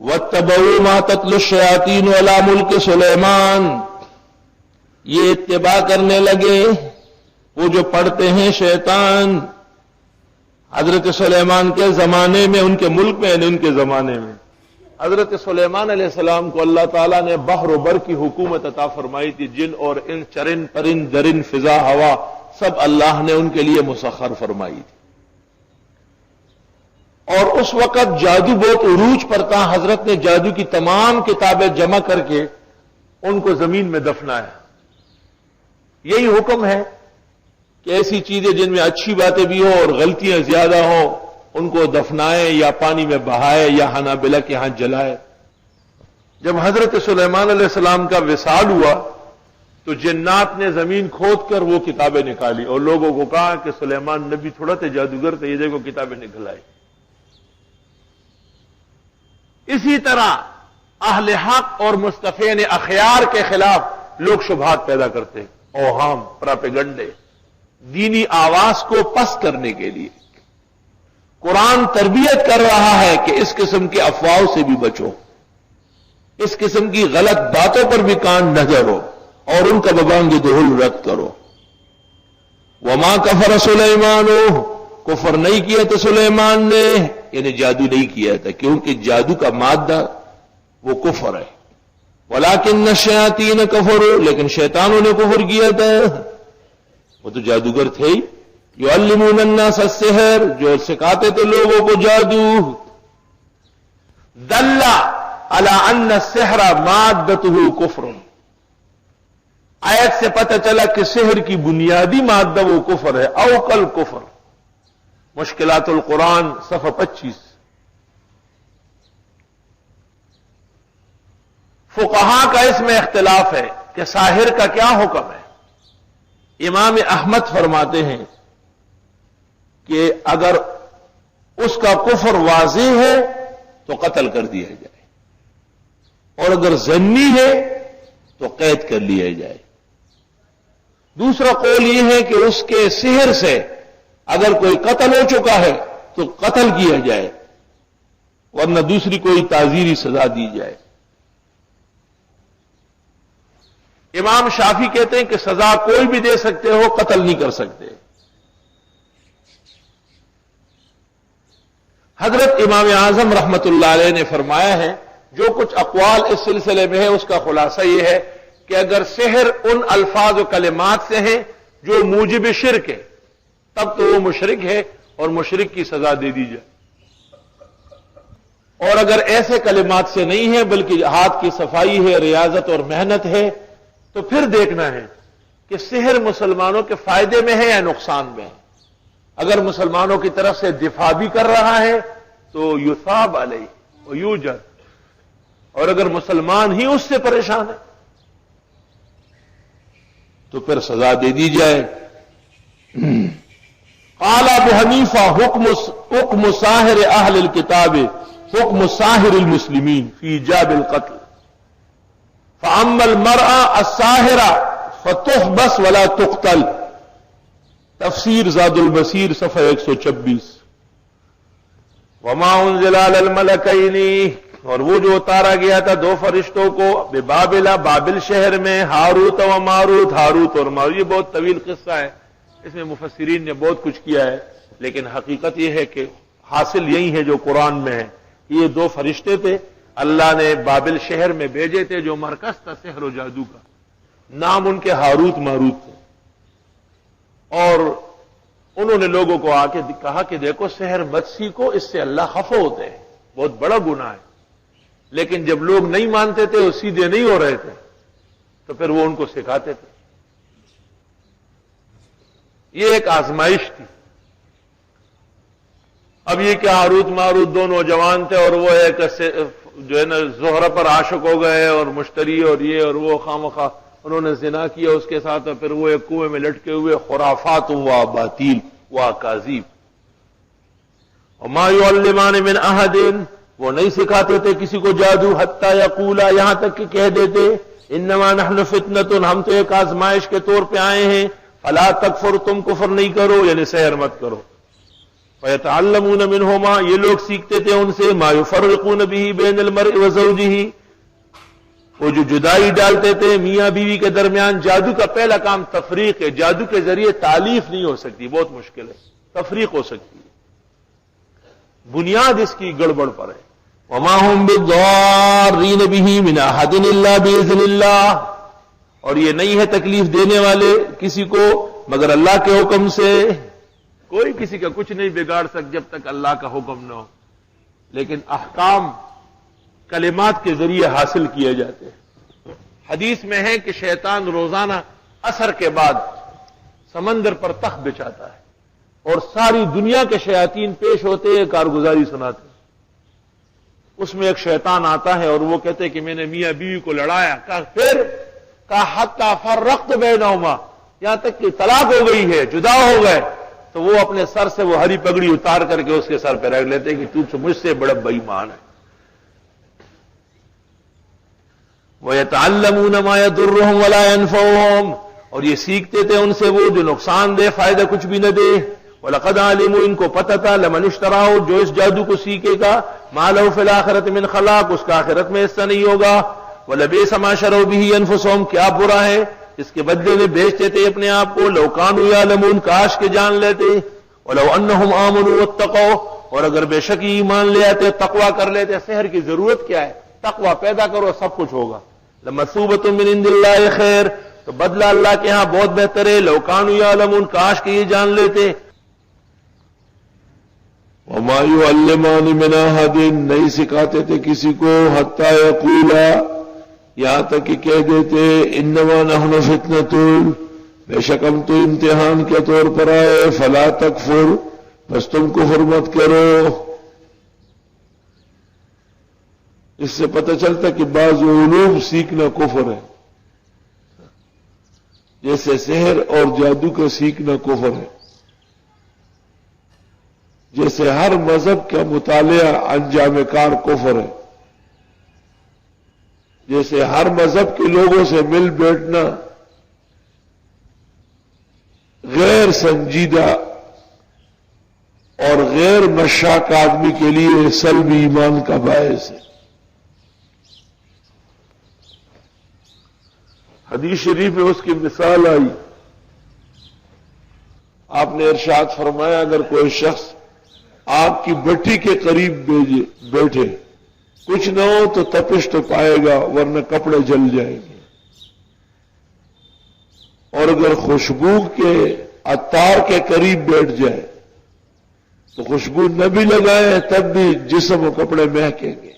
وَاتَّبَعُوا مَا تَتْلُو الشَّيَاطِينُ عَلَى مُلْكِ سُلَيْمَانَ، یہ اتباع کرنے لگے وہ جو پڑھتے ہیں شیطان حضرت سلیمان کے زمانے میں، ان کے ملک میں یعنی ان کے زمانے میں۔ حضرت سلیمان علیہ السلام کو اللہ تعالیٰ نے بحر و بر کی حکومت عطا فرمائی تھی، جن اور ان، چرن پرند درن فضا ہوا سب اللہ نے ان کے لیے مسخر فرمائی تھی۔ اور اس وقت جادو بہت عروج پر تھا، حضرت نے جادو کی تمام کتابیں جمع کر کے ان کو زمین میں دفنایا۔ یہی حکم ہے کہ ایسی چیزیں جن میں اچھی باتیں بھی ہوں اور غلطیاں زیادہ ہوں ان کو دفنائیں یا پانی میں بہائے یا حنابلہ کے ہاں جلائے۔ جب حضرت سلیمان علیہ السلام کا وصال ہوا تو جنات نے زمین کھود کر وہ کتابیں نکالی اور لوگوں کو کہا کہ سلیمان نبی تھوڑا تھے جادوگر تھے، یہ دیکھو کتابیں نکل آئی۔ اسی طرح اہل حق اور مصطفین اخیار کے خلاف لوگ شبہات پیدا کرتے ہیں، اوہام، پراپیگنڈے، دینی آواز کو پست کرنے کے لیے۔ قرآن تربیت کر رہا ہے کہ اس قسم کے افواہوں سے بھی بچو، اس قسم کی غلط باتوں پر بھی کان نہ دھرو اور ان کا ببانگ دہل رد کرو۔ وما کفر سلیمان، کفر نہیں کیا تھا سلیمان نے، یعنی جادو نہیں کیا تھا، کیونکہ جادو کا مادہ وہ کفر ہے۔ ولکن الشیاطین کفروا، لیکن شیطانوں نے کفر کیا تھا، وہ تو جادوگر تھے ہی۔ یعلمون الناس السحر، جو سکھاتے تھے لوگوں کو جادو۔ دل علی ان السحر مادته کفر، آیت سے پتہ چلا کہ سحر کی بنیادی مادہ وہ کفر ہے، او کل کفر۔ مشکلات القرآن صفحہ 25۔ فقہا کا اس میں اختلاف ہے کہ ساحر کا کیا حکم ہے۔ امام احمد فرماتے ہیں کہ اگر اس کا کفر واضح ہے تو قتل کر دیا جائے، اور اگر ظنی ہے تو قید کر لیا جائے۔ دوسرا قول یہ ہے کہ اس کے سحر سے اگر کوئی قتل ہو چکا ہے تو قتل کیا جائے، ورنہ دوسری کوئی تعزیری سزا دی جائے۔ امام شافعی کہتے ہیں کہ سزا کوئی بھی دے سکتے ہو، قتل نہیں کر سکتے۔ حضرت امام اعظم رحمت اللہ علیہ نے فرمایا ہے، جو کچھ اقوال اس سلسلے میں ہے اس کا خلاصہ یہ ہے کہ اگر سحر ان الفاظ و کلمات سے ہیں جو موجب شرک ہے تب تو وہ مشرک ہے اور مشرک کی سزا دے دی جائے، اور اگر ایسے کلمات سے نہیں ہے بلکہ ہاتھ کی صفائی ہے، ریاضت اور محنت ہے، تو پھر دیکھنا ہے کہ سحر مسلمانوں کے فائدے میں ہے یا نقصان میں ہے۔ اگر مسلمانوں کی طرف سے دفاع بھی کر رہا ہے تو یثاب علیہ ویوجر، اور اگر مسلمان ہی اس سے پریشان ہے تو پھر سزا دے دی جائے۔ قال ابو حنیفہ حکم ساحر اہل الکتاب حکم ساحر المسلمین فی ایجاب القتل، فاما المرأة الساحرة فتحبس ولا تقتل۔ تفسیر زاد المسیر صفحہ 126۔ وما انزل علی الملکین، اور وہ جو اتارا گیا تھا دو فرشتوں کو ببابل، بابل شہر میں، ہاروت و ماروت، ہاروت اور ماروت۔ یہ بہت طویل قصہ ہے، اس میں مفسرین نے بہت کچھ کیا ہے، لیکن حقیقت یہ ہے کہ حاصل یہی ہے جو قرآن میں ہے۔ یہ دو فرشتے تھے، اللہ نے بابل شہر میں بھیجے تھے جو مرکز تھا سحر و جادو کا، نام ان کے ہاروت ماروت تھے، اور انہوں نے لوگوں کو آ کے کہا کہ دیکھو سحر مت سیکھو، اس سے اللہ خفا ہوتے ہیں، بہت بڑا گناہ ہے۔ لیکن جب لوگ نہیں مانتے تھے، وہ سیدھے نہیں ہو رہے تھے، تو پھر وہ ان کو سکھاتے تھے۔ یہ ایک آزمائش تھی۔ اب یہ کہ ہاروت ماروت دو نوجوان تھے، اور وہ ایک جو ہے نا زہرہ پر عاشق ہو گئے، اور مشتری اور یہ اور وہ، خامخواہ انہوں نے زنا کیا اس کے ساتھ، اور پھر وہ ایک کنویں میں لٹکے ہوئے، خرافات و باطیل و اکاذیب۔ وما يعلمان من احد، وہ نہیں سکھاتے تھے کسی کو جادو، حتی یقولا، یہاں تک کہ کہہ دیتے انما نحن فتنۃ، ہم تو ایک آزمائش کے طور پہ آئے ہیں، فلا تکفر، تم کفر نہیں کرو، یعنی سحر مت کرو۔ فَيَتَعَلَّمُونَ مِنْهُمَا، یہ لوگ سیکھتے تھے ان سے، مَا يُفَرِّقُونَ بِهِ بَيْنَ الْمَرْءِ وَزَوْجِهِ، وہ جو جدائی ڈالتے تھے میاں بیوی کے درمیان۔ جادو کا پہلا کام تفریق ہے، جادو کے ذریعے تالیف نہیں ہو سکتی، بہت مشکل ہے، تفریق ہو سکتی ہے، بنیاد اس کی گڑبڑ پر ہے۔ وَمَا هُمْ بِالضَّارِّينَ بِهِ مِنْ أَحَدٍ إِلَّا بِإِذْنِ اللَّهِ، اور یہ نہیں ہے تکلیف دینے والے کسی کو مگر اللہ کے حکم سے، کوئی کسی کا کچھ نہیں بگاڑ سک جب تک اللہ کا حکم نہ ہو، لیکن احکام کلمات کے ذریعے حاصل کیے جاتے ہیں۔ حدیث میں ہے کہ شیطان روزانہ عصر کے بعد سمندر پر تخت بچھاتا ہے اور ساری دنیا کے شیاطین پیش ہوتے ہیں، کارگزاری سناتے ہیں۔ اس میں ایک شیطان آتا ہے اور وہ کہتے کہ میں نے میاں بیوی کو لڑایا، کہا حتی فرقت بینہما، یہاں تک کہ طلاق ہو گئی ہے، جدا ہو گئے، تو وہ اپنے سر سے وہ ہری پگڑی اتار کر کے اس کے سر پہ رکھ لیتے کہ تو مجھ سے بڑا بے ایمان ہے۔ وَيَتَعَلَّمُونَ مَا يَضُرُّهُمْ وَلَا يَنفَعُهُمْ، اور یہ سیکھتے تھے ان سے وہ جو نقصان دے فائدہ کچھ بھی نہ دے۔ وَلَقَدْ عَلِمُوا، ان کو پتہ تھا، لَمَنِ اشْتَرَاهُ، جو اس جادو کو سیکھے گا، مَا لَهُ فِي الْآخِرَةِ مِنْ خَلَاقٍ، اس کا آخرت میں حصہ نہیں ہوگا۔ وَلَبِئْسَ مَا شَرَوْا بِهِ أَنفُسَهُمْ، کیا برا ہے اس کے بدلے میں بیچتے تھے اپنے آپ کو، لَوْ كَانُوا يَعْلَمُونَ، کاش کے جان لیتے، وَلَوْ أَنَّهُمْ آمَنُوا وَاتَّقَوْا، اور اگر بے شک ایمان لے آتے، تقوی کر لیتے۔ سحر کی ضرورت کیا ہے؟ تقوی پیدا کرو، سب کچھ ہوگا۔ لَمَثُوبَةٌ مِّنْ عِندِ اللَّهِ خَيْرٌ، تو بدلہ اللہ کے ہاں بہت بہتر ہے۔ لَوْ كَانُوا يَعْلَمُونَ، کاش کہ یہ جان لیتے۔ وَمَا يُعَلِّمَانِ مِنْ أَحَدٍ، نہیں سکھاتے تھے کسی کو، حَتَّى يَقُولَا، یہاں تک کہ کہہ دیتے، إِنَّمَا نَحْنُ فِتْنَةٌ، بے شک ہم تو امتحان کے طور پر آئے، فَلَا تَكْفُرْ، بس تم کفر مت کرو۔ اس سے پتہ چلتا کہ بعض علوم سیکھنا کفر ہے، جیسے سحر اور جادو کا سیکھنا کفر ہے، جیسے ہر مذہب کا مطالعہ انجام کار کفر ہے، جیسے ہر مذہب کے لوگوں سے مل بیٹھنا غیر سنجیدہ اور غیر مشاق آدمی کے لیے سلب ایمان کا باعث ہے۔ حدیث شریف میں اس کی مثال آئی، آپ نے ارشاد فرمایا اگر کوئی شخص آگ کی بھٹی کے قریب بیٹھے، کچھ نہ ہو تو تپش تو پائے گا ورنہ کپڑے جل جائیں گے، اور اگر خوشبو کے عطار کے قریب بیٹھ جائے تو خوشبو نہ بھی لگائے تب بھی جسم و کپڑے مہکیں گے۔